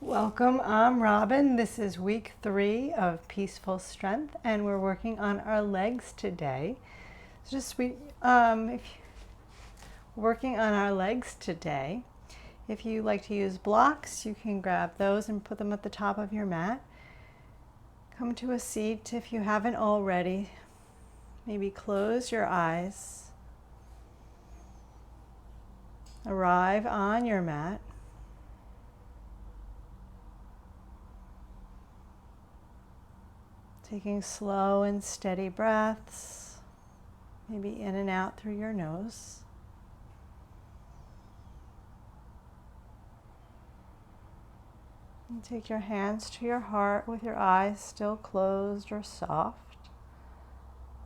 Welcome, I'm Robin. This is week 3 of Peaceful Strength, and we're working on our legs today. Working on our legs today. If you like to use blocks, you can grab those and put them at the top of your mat. Come to a seat if you haven't already. Maybe close your eyes. Arrive on your mat. Taking slow and steady breaths, maybe in and out through your nose. And take your hands to your heart with your eyes still closed or soft,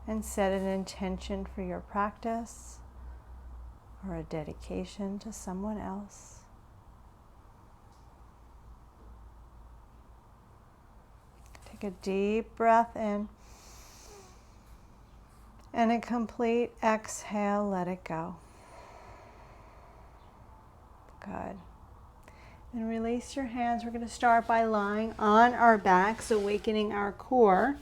and set an intention for your practice or a dedication to someone else. Take a deep breath in, and a complete exhale, let it go. Good. And release your hands. We're going to start by lying on our backs, awakening our core.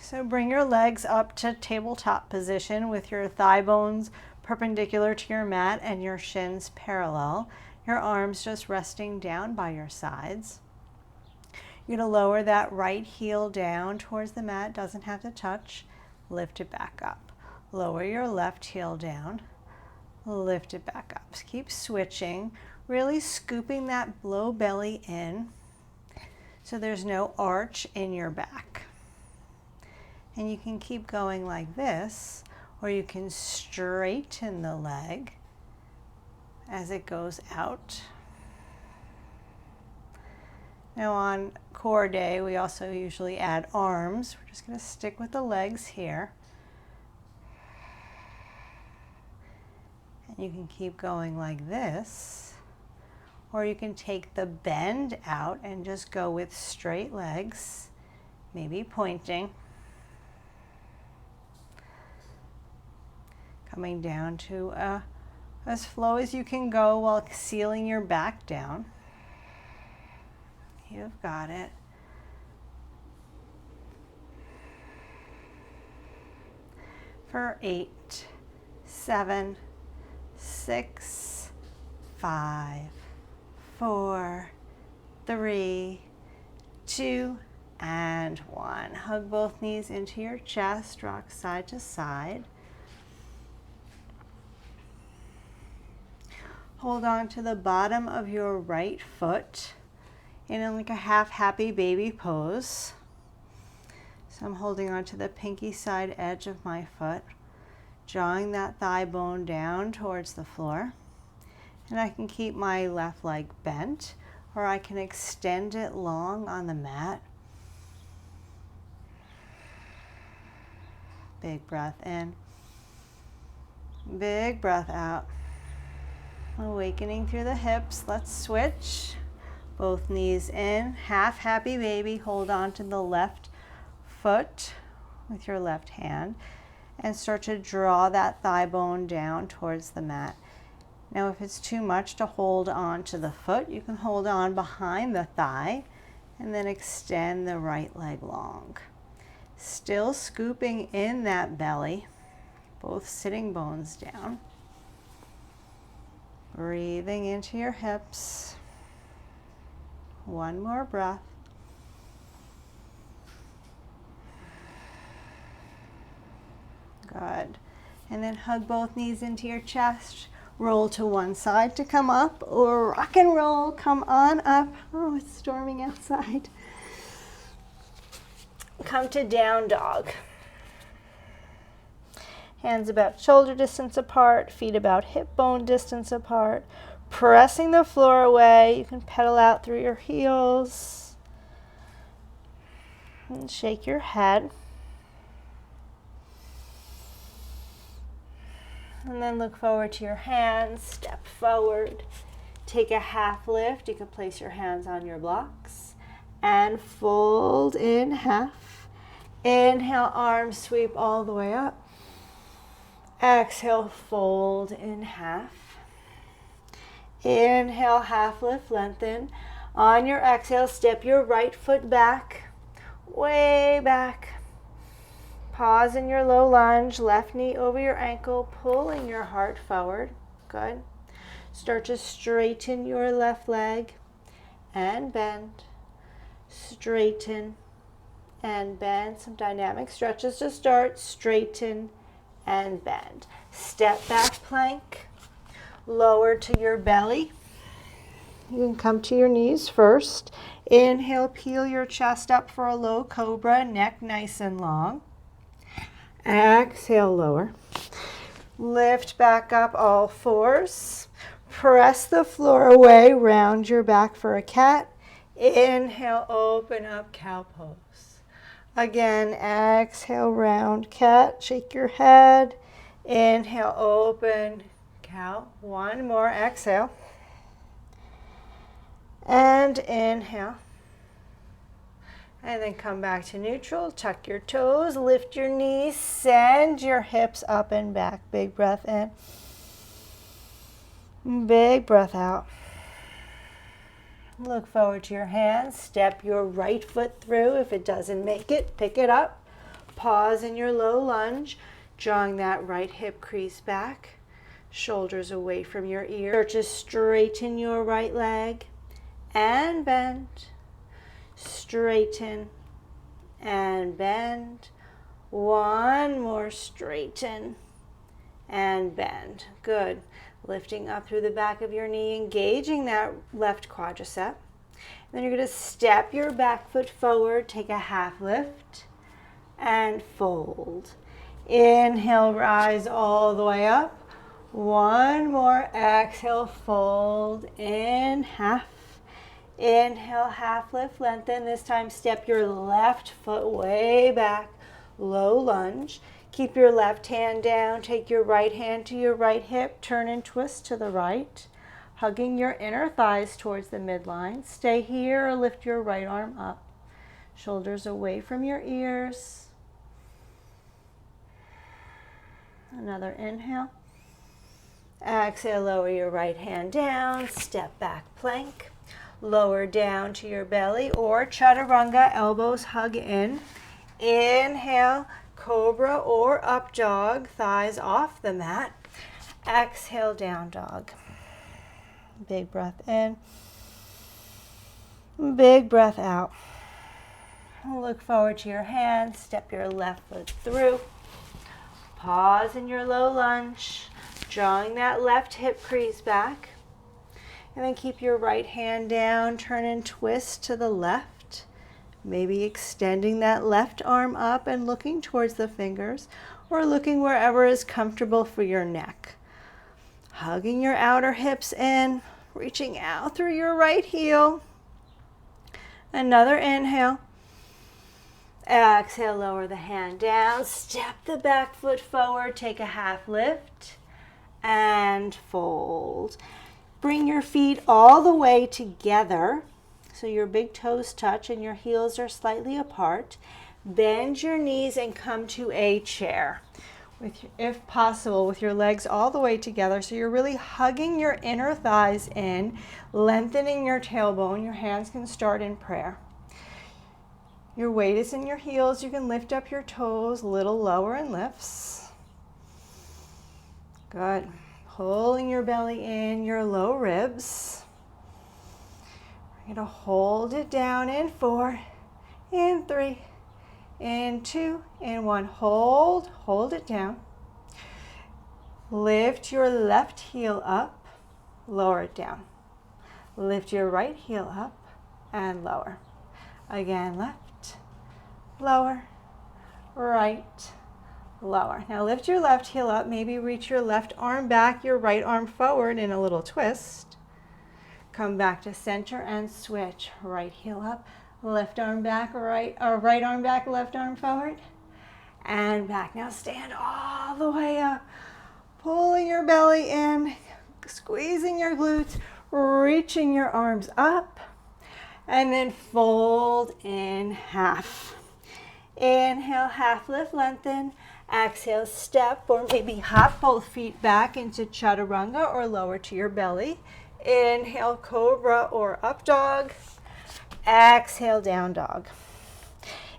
So bring your legs up to tabletop position with your thigh bones perpendicular to your mat and your shins parallel. Your arms just resting down by your sides. You're going to lower that right heel down towards the mat. Doesn't have to touch. Lift it back up. Lower your left heel down. Lift it back up. Keep switching. Really scooping that low belly in so there's no arch in your back. And you can keep going like this, or you can straighten the leg as it goes out. Now on core day, we also usually add arms. We're just going to stick with the legs here. And you can keep going like this, or you can take the bend out and just go with straight legs, maybe pointing. Coming down to as slow as you can go while sealing your back down. You've got it. For 8, 7, 6, 5, 4, 3, 2, and 1. Hug both knees into your chest, rock side to side. Hold on to the bottom of your right foot in like a half happy baby pose. So I'm holding on to the pinky side edge of my foot, drawing that thigh bone down towards the floor. And I can keep my left leg bent, or I can extend it long on the mat. Big breath in, big breath out. Awakening through the hips. Let's switch. Both knees in, half happy baby. Hold on to the left foot with your left hand and start to draw that thigh bone down towards the mat. Now if it's too much to hold on to the foot, you can hold on behind the thigh and then extend the right leg long. Still scooping in that belly, both sitting bones down. Breathing into your hips. One more breath. Good. And then hug both knees into your chest. Roll to one side to come up, or rock and roll, come on up. Oh, it's storming outside. Come to down dog. Hands about shoulder distance apart, feet about hip bone distance apart. Pressing the floor away. You can pedal out through your heels. And shake your head. And then look forward to your hands. Step forward. Take a half lift. You can place your hands on your blocks. And fold in half. Inhale, arms sweep all the way up. Exhale, fold in half. Inhale, half lift, lengthen. On your exhale, step your right foot back, way back. Pause in your low lunge, left knee over your ankle, pulling your heart forward. Good. Start to straighten your left leg and bend. Straighten and bend. Some dynamic stretches to start. Straighten and bend. Step back plank. Lower to your belly. You can come to your knees first. Inhale, peel your chest up for a low cobra, neck nice and long. Exhale, lower. Lift back up all fours. Press the floor away, round your back for a cat. Inhale, open up, cow pose. Again, exhale, round cat. Shake your head. Inhale, open, cow. One more, exhale. And inhale. And then come back to neutral. Tuck your toes, lift your knees, send your hips up and back. Big breath in. Big breath out. Look forward to your hands. Step your right foot through. If it doesn't make it, pick it up. Pause in your low lunge. Drawing that right hip crease back. Shoulders away from your ear. Start to straighten your right leg and bend. Straighten and bend. One more, straighten and bend. Good. Lifting up through the back of your knee, engaging that left quadricep. Then you're going to step your back foot forward, take a half lift and fold. Inhale, rise all the way up. One more, exhale, fold in half. Inhale, half lift, lengthen. This time step your left foot way back, low lunge. Keep your left hand down, take your right hand to your right hip, turn and twist to the right, hugging your inner thighs towards the midline. Stay here or lift your right arm up. Shoulders away from your ears. Another inhale. Exhale, lower your right hand down, step back plank. Lower down to your belly or chaturanga, elbows hug in. Inhale, cobra or up dog, thighs off the mat. Exhale, down dog. Big breath in. Big breath out. Look forward to your hands. Step your left foot through. Pause in your low lunge, drawing that left hip crease back. And then keep your right hand down, turn and twist to the left. Maybe extending that left arm up and looking towards the fingers, or looking wherever is comfortable for your neck. Hugging your outer hips in, reaching out through your right heel. Another inhale. Exhale, lower the hand down, step the back foot forward, take a half lift, and fold. Bring your feet all the way together, so your big toes touch and your heels are slightly apart. Bend your knees and come to a chair, if possible, with your legs all the way together, so you're really hugging your inner thighs in, lengthening your tailbone. Your hands can start in prayer. Your weight is in your heels. You can lift up your toes a little lower and lifts. Good. Pulling your belly in, your low ribs. We're going to hold it down in 4, in 3, in 2, in 1. Hold it down. Lift your left heel up, lower it down. Lift your right heel up and lower. Again, left, lower, right, lower. Now lift your left heel up, maybe reach your left arm back, your right arm forward in a little twist. Come back to center and switch. Right heel up, left arm back, right arm back, left arm forward, and back. Now stand all the way up, pulling your belly in, squeezing your glutes, reaching your arms up, and then fold in half. Inhale, half lift, lengthen. Exhale, step or maybe hop both feet back into chaturanga or lower to your belly. Inhale, cobra or up dog. Exhale, down dog.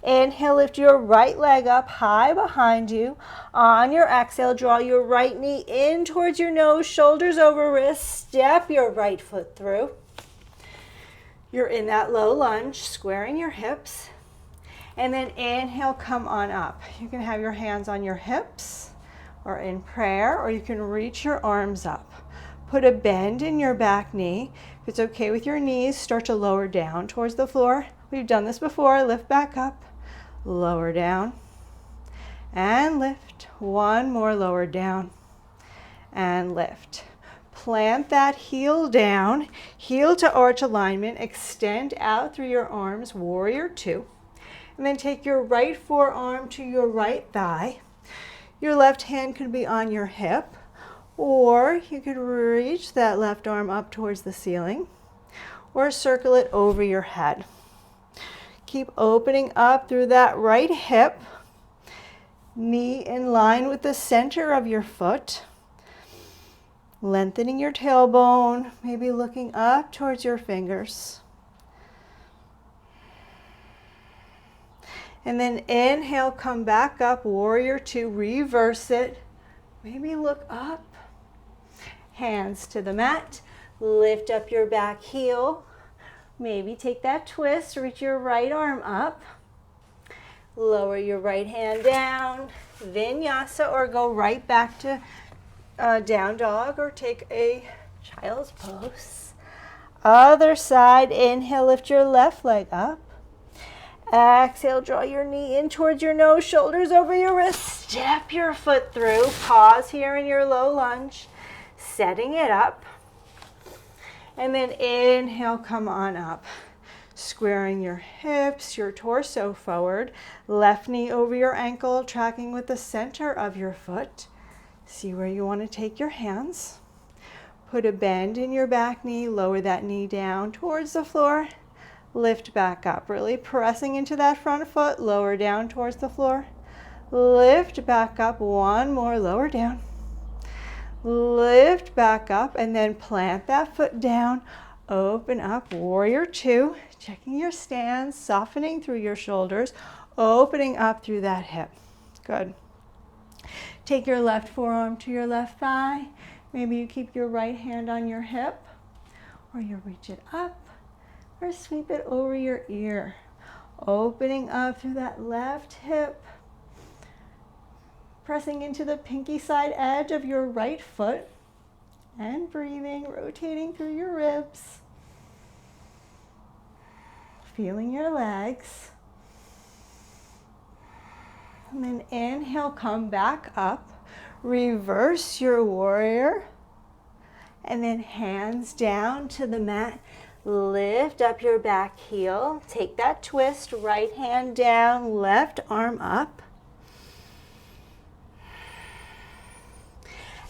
Inhale, lift your right leg up high behind you. On your exhale, draw your right knee in towards your nose, shoulders over wrists. Step your right foot through. You're in that low lunge, squaring your hips. And then inhale, come on up. You can have your hands on your hips or in prayer, or you can reach your arms up. Put a bend in your back knee. If it's okay with your knees, start to lower down towards the floor. We've done this before. Lift back up, lower down, and lift. One more, lower down, and lift. Plant that heel down, heel to arch alignment. Extend out through your arms, warrior two. And then take your right forearm to your right thigh. Your left hand could be on your hip, or you could reach that left arm up towards the ceiling, or circle it over your head. Keep opening up through that right hip, knee in line with the center of your foot. Lengthening your tailbone, maybe looking up towards your fingers. And then inhale, come back up, warrior two, reverse it. Maybe look up, hands to the mat, lift up your back heel. Maybe take that twist, reach your right arm up. Lower your right hand down, vinyasa, or go right back to down dog, or take a child's pose. Other side, inhale, lift your left leg up. Exhale, draw your knee in towards your nose, shoulders over your wrists. Step your foot through. Pause here in your low lunge, setting it up. And then inhale, come on up. Squaring your hips, your torso forward. Left knee over your ankle, tracking with the center of your foot. See where you want to take your hands. Put a bend in your back knee, lower that knee down towards the floor. Lift back up, really pressing into that front foot, lower down towards the floor. Lift back up, one more, lower down. Lift back up, and then plant that foot down. Open up, warrior two. Checking your stance, softening through your shoulders, opening up through that hip. Good. Take your left forearm to your left thigh. Maybe you keep your right hand on your hip, or you reach it up, or sweep it over your ear. Opening up through that left hip, pressing into the pinky side edge of your right foot, and breathing, rotating through your ribs. Feeling your legs. And then inhale, come back up. Reverse your warrior. And then hands down to the mat. Lift up your back heel. Take that twist, right hand down, left arm up.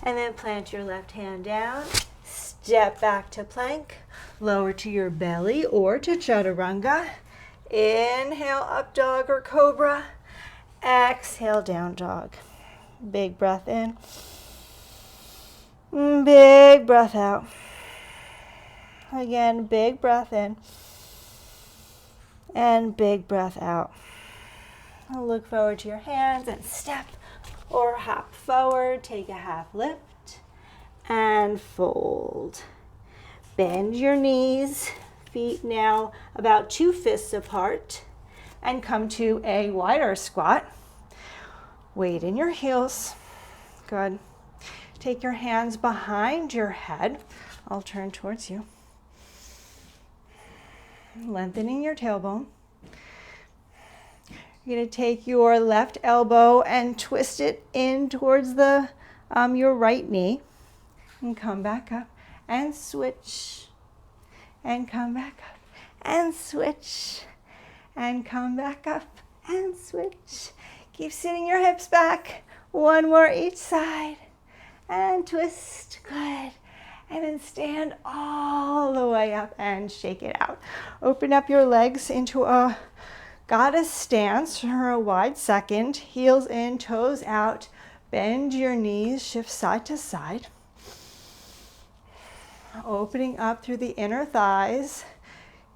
And then plant your left hand down. Step back to plank. Lower to your belly or to chaturanga. Inhale, up dog or cobra. Exhale, down dog. Big breath in. Big breath out. Again, big breath in. And big breath out. I'll look forward to your hands and step or hop forward. Take a half lift and fold. Bend your knees. Feet now about 2 fists apart. And come to a wider squat. Weight in your heels. Good. Take your hands behind your head. I'll turn towards you. Lengthening your tailbone. You're going to take your left elbow and twist it in towards the your right knee. And come back up and switch. And come back up and switch. And come back up and switch. Keep sitting your hips back. One more each side. And twist. Good. And then stand all the way up and shake it out. Open up your legs into a goddess stance for a wide second. Heels in, toes out. Bend your knees, shift side to side. Opening up through the inner thighs,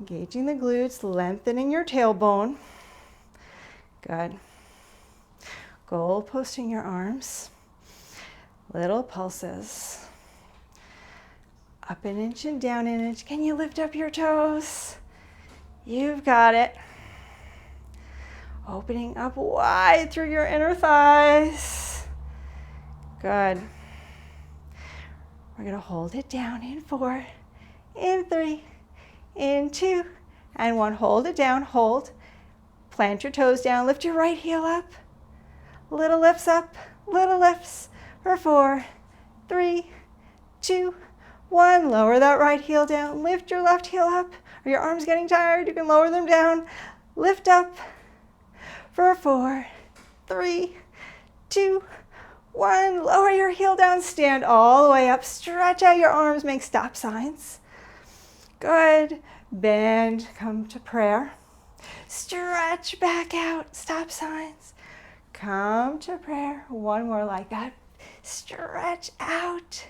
engaging the glutes, lengthening your tailbone. Good. Goal posting your arms. Little pulses. Up an inch and down an inch. Can you lift up your toes? You've got it. Opening up wide through your inner thighs. Good. We're going to hold it down in 4, in 3, in 2, and 1. Hold it down, hold. Plant your toes down, lift your right heel up. Little lifts up, little lifts for 4, 3, 2, 1. Lower that right heel down, lift your left heel up. Are your arms getting tired? You can lower them down. Lift up for 4, 3, 2, 1. Lower your heel down, stand all the way up. Stretch out your arms, make stop signs. Good. Bend, come to prayer. Stretch back out, stop signs. Come to prayer. One more like that. Stretch out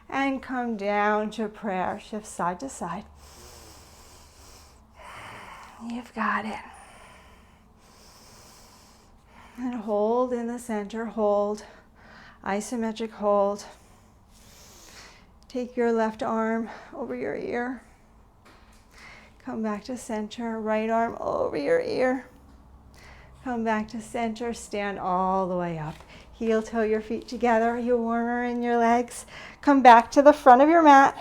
and come down to prayer. Shift side to side. You've got it. And hold in the center, hold. Isometric hold. Take your left arm over your ear. Come back to center, right arm over your ear. Come back to center, stand all the way up. Heel toe your feet together. Are you warmer in your legs? Come back to the front of your mat.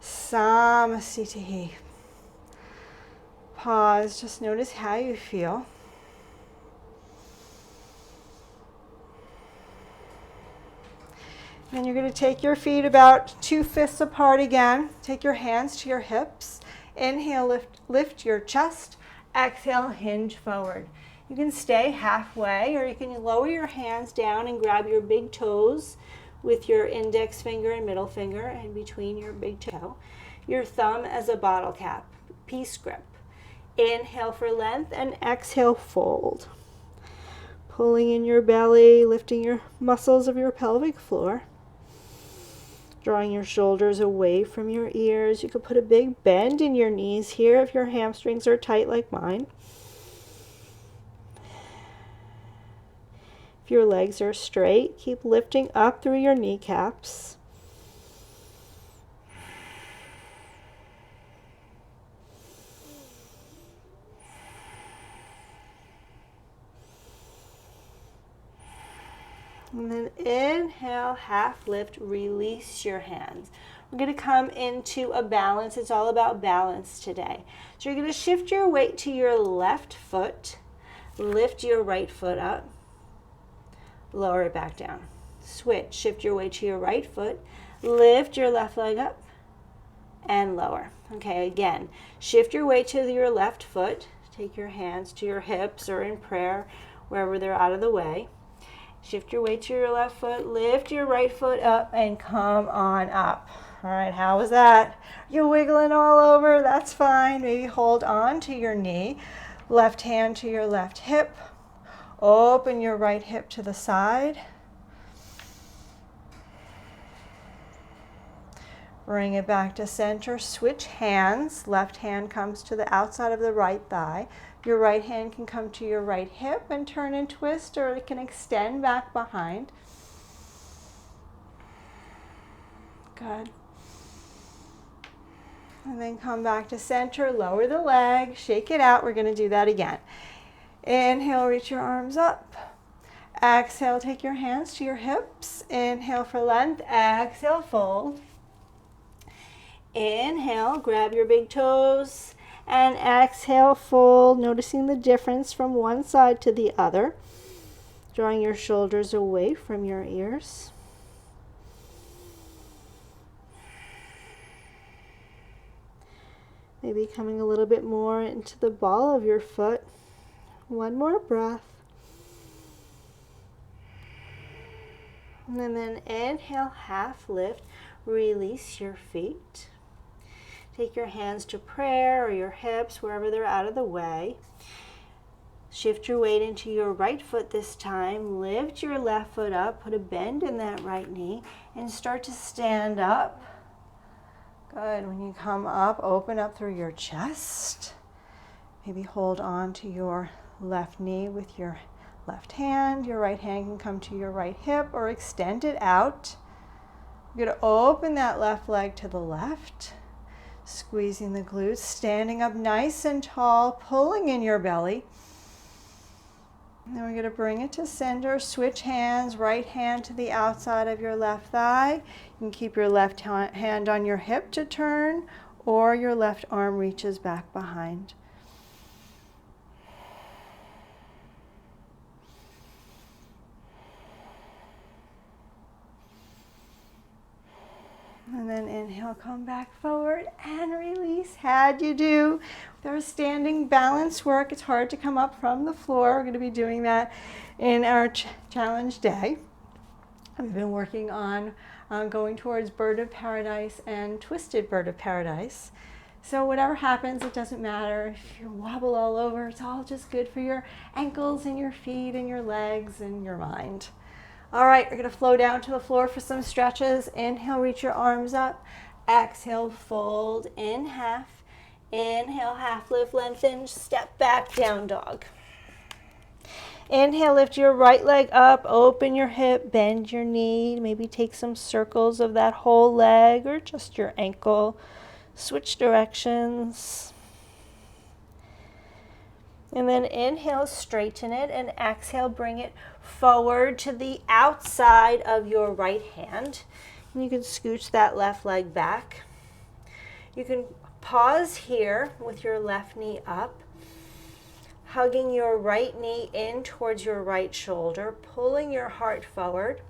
Samasthiti. Pause, just notice how you feel. Then you're going to take your feet about 2 fists apart again. Take your hands to your hips. Inhale, lift your chest. Exhale, hinge forward. You can stay halfway, or you can lower your hands down and grab your big toes with your index finger and middle finger and between your big toe. Your thumb as a bottle cap, peace grip. Inhale for length and exhale, fold. Pulling in your belly, lifting your muscles of your pelvic floor. Drawing your shoulders away from your ears. You could put a big bend in your knees here if your hamstrings are tight like mine. If your legs are straight, keep lifting up through your kneecaps. And then inhale, half lift, release your hands. We're going to come into a balance. It's all about balance today. So you're going to shift your weight to your left foot, lift your right foot up, lower it back down. Switch, shift your weight to your right foot, lift your left leg up, and lower. Okay, again, shift your weight to your left foot, take your hands to your hips or in prayer, wherever they're out of the way. Shift your weight to your left foot, lift your right foot up, and come on up. All right, how was that? You're wiggling all over, that's fine. Maybe hold on to your knee. Left hand to your left hip. Open your right hip to the side. Bring it back to center. Switch hands. Left hand comes to the outside of the right thigh. Your right hand can come to your right hip and turn and twist, or it can extend back behind. Good. And then come back to center, lower the leg, shake it out. We're going to do that again. Inhale, reach your arms up. Exhale, take your hands to your hips. Inhale for length. Exhale, fold. Inhale, grab your big toes. And exhale, fold, noticing the difference from one side to the other. Drawing your shoulders away from your ears. Maybe coming a little bit more into the ball of your foot. One more breath. And then inhale, half lift, release your feet. Take your hands to prayer or your hips, wherever they're out of the way. Shift your weight into your right foot this time. Lift your left foot up, put a bend in that right knee, and start to stand up. Good. When you come up, open up through your chest. Maybe hold on to your left knee with your left hand. Your right hand can come to your right hip or extend it out. You're going to open that left leg to the left, squeezing the glutes, standing up nice and tall, pulling in your belly. And then we're going to bring it to center. Switch hands, right hand to the outside of your left thigh. You can keep your left hand on your hip to turn, or your left arm reaches back behind. And then inhale, come back forward and release. How'd you do with our standing balance work? It's hard to come up from the floor. We're going to be doing that in our challenge day. We've been working on going towards bird of paradise and twisted bird of paradise. So whatever happens, it doesn't matter. If you wobble all over, it's all just good for your ankles and your feet and your legs and your mind. All right, you're going to flow down to the floor for some stretches. Inhale, reach your arms up. Exhale, fold in half. Inhale, half lift, lengthen, step back, down dog. Inhale, lift your right leg up, open your hip, bend your knee. Maybe take some circles of that whole leg or just your ankle. Switch directions. And then inhale, straighten it, and exhale, bring it forward to the outside of your right hand. And you can scooch that left leg back. You can pause here with your left knee up, hugging your right knee in towards your right shoulder, pulling your heart forward.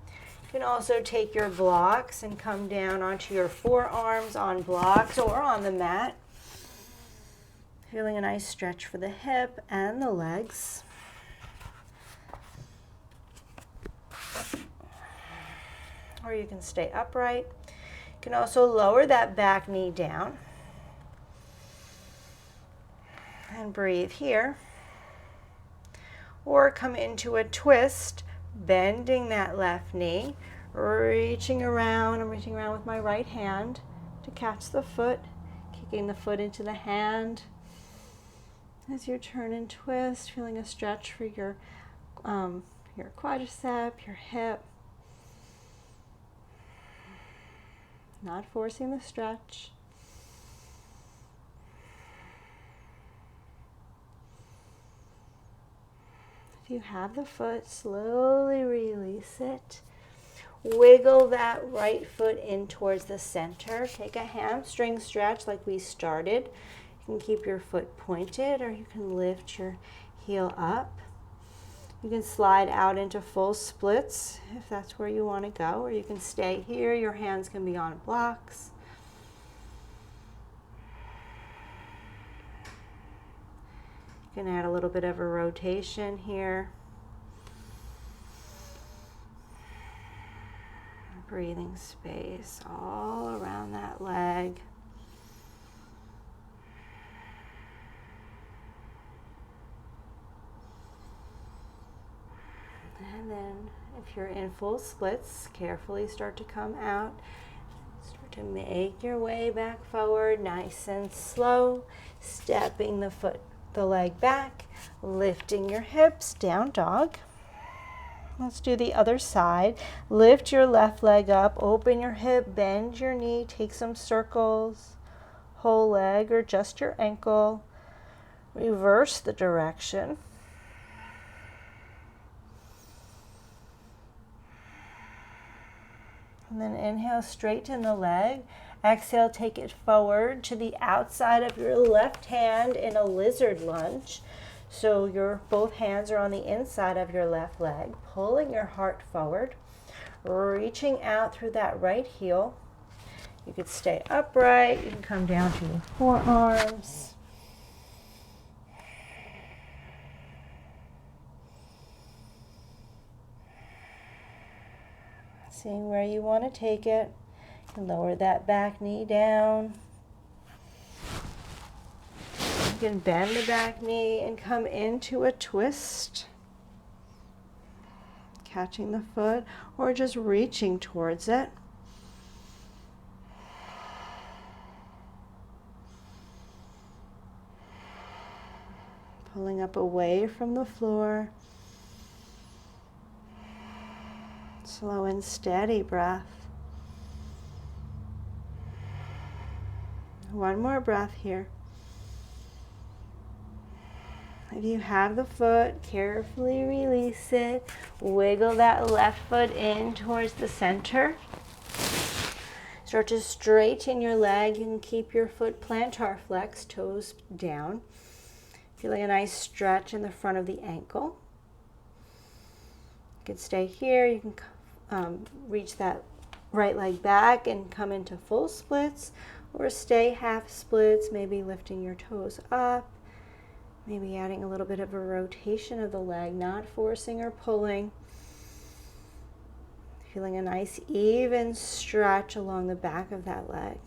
You can also take your blocks and come down onto your forearms on blocks or on the mat. Feeling a nice stretch for the hip and the legs. Or you can stay upright. You can also lower that back knee down. And breathe here. Or come into a twist, bending that left knee, reaching around. I'm reaching around with my right hand to catch the foot, kicking the foot into the hand. As you turn and twist, feeling a stretch for your quadricep, your hip. Not forcing the stretch. If you have the foot, slowly release it. Wiggle that right foot in towards the center. Take a hamstring stretch like we started. You can keep your foot pointed, or you can lift your heel up. You can slide out into full splits if that's where you want to go, or you can stay here. Your hands can be on blocks. You can add a little bit of a rotation here. Breathing space all around that leg. And then if you're in full splits, carefully start to come out. Start to make your way back forward, nice and slow, stepping the leg back, lifting your hips, down dog. Let's do the other side. Lift your left leg up, open your hip, bend your knee, take some circles, whole leg or just your ankle. Reverse the direction. And then inhale, straighten the leg. Exhale, take it forward to the outside of your left hand in a lizard lunge. So your both hands are on the inside of your left leg, pulling your heart forward, reaching out through that right heel. You could stay upright. You can come down to your forearms. Seeing where you want to take it. You can lower that back knee down. You can bend the back knee and come into a twist. Catching the foot or just reaching towards it. Pulling up away from the floor. Slow and steady breath. One more breath here. If you have the foot, carefully release it. Wiggle that left foot in towards the center. Start to straighten your leg. You can keep your foot plantar flex, toes down. Feeling a nice stretch in the front of the ankle. You can stay here. You can reach that right leg back and come into full splits, or stay half splits, maybe lifting your toes up. Maybe adding a little bit of a rotation of the leg, not forcing or pulling. Feeling a nice even stretch along the back of that leg.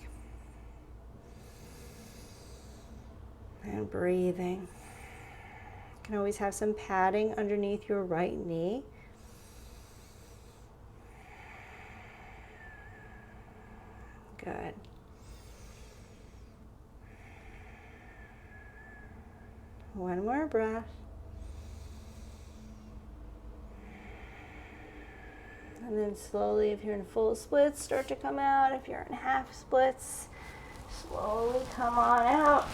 And breathing. You can always have some padding underneath your right knee. Good. One more breath. And then slowly, if you're in full splits, start to come out. If you're in half splits, slowly come on out.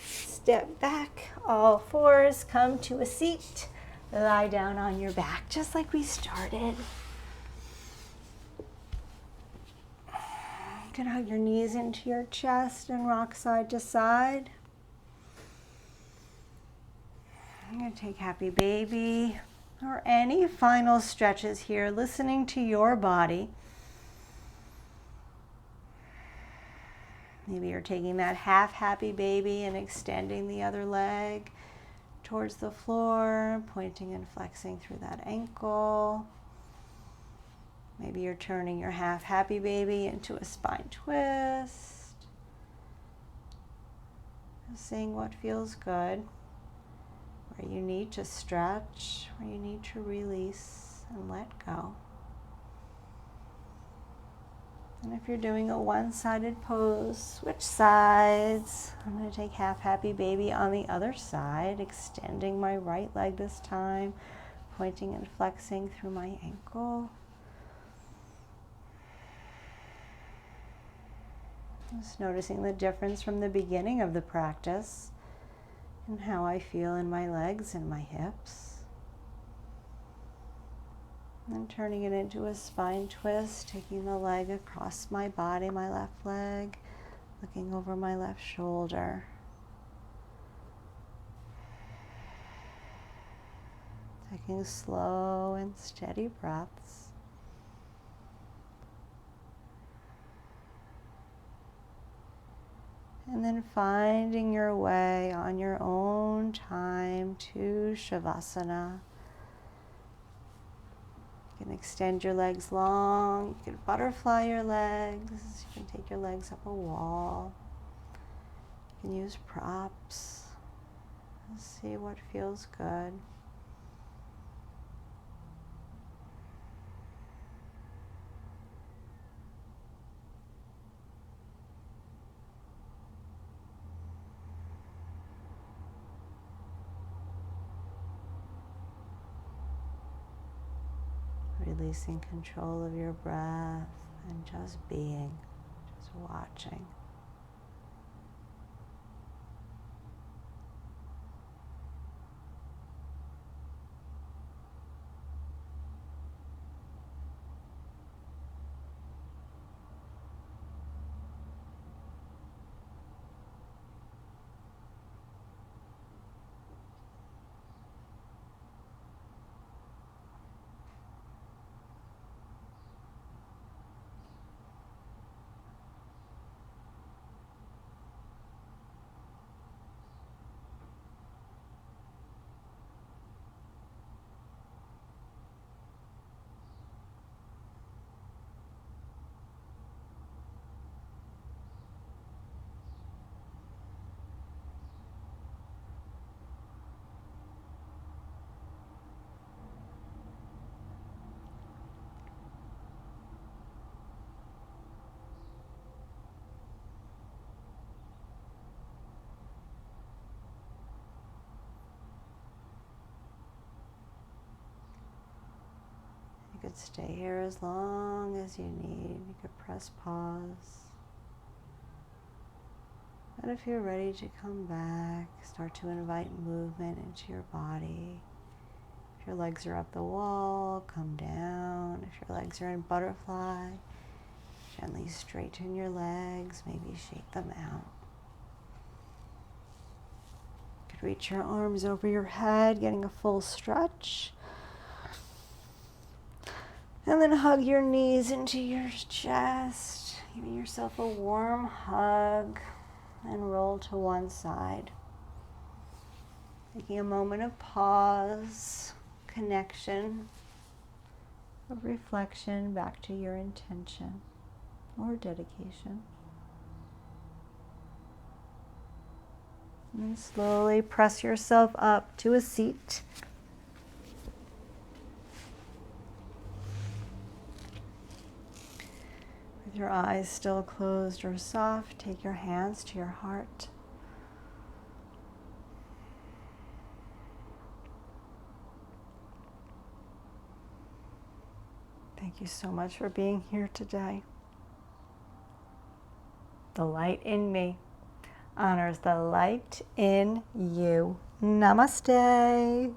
Step back, all fours, come to a seat. Lie down on your back, just like we started. You can hug your knees into your chest and rock side to side. I'm going to take happy baby or any final stretches here, listening to your body. Maybe you're taking that half happy baby and extending the other leg towards the floor, pointing and flexing through that ankle. Maybe you're turning your half happy baby into a spine twist. Just seeing what feels good. Where you need to stretch, where you need to release and let go. And if you're doing a one-sided pose, switch sides. I'm going to take half happy baby on the other side, extending my right leg this time, pointing and flexing through my ankle. Just noticing the difference from the beginning of the practice and how I feel in my legs and my hips. And then turning it into a spine twist, taking the leg across my body, my left leg, looking over my left shoulder. Taking slow and steady breaths. And then finding your way on your own time to Shavasana. You can extend your legs long. You can butterfly your legs. You can take your legs up a wall. You can use props. See what feels good. Releasing control of your breath and just being, just watching. could stay here as long as you need. You could press pause. And if you're ready to come back, start to invite movement into your body. If your legs are up the wall, come down. If your legs are in butterfly, gently straighten your legs, maybe shake them out. You could reach your arms over your head, getting a full stretch. And then hug your knees into your chest, giving yourself a warm hug, and roll to one side. Taking a moment of pause, connection, of reflection back to your intention or dedication. And slowly press yourself up to a seat. With your eyes still closed or soft, take your hands to your heart. Thank you so much for being here today. The light in me honors the light in you. Namaste.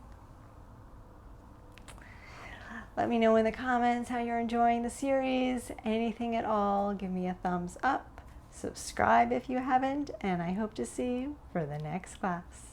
Let me know in the comments how you're enjoying the series. Anything at all, give me a thumbs up. Subscribe if you haven't, and I hope to see you for the next class.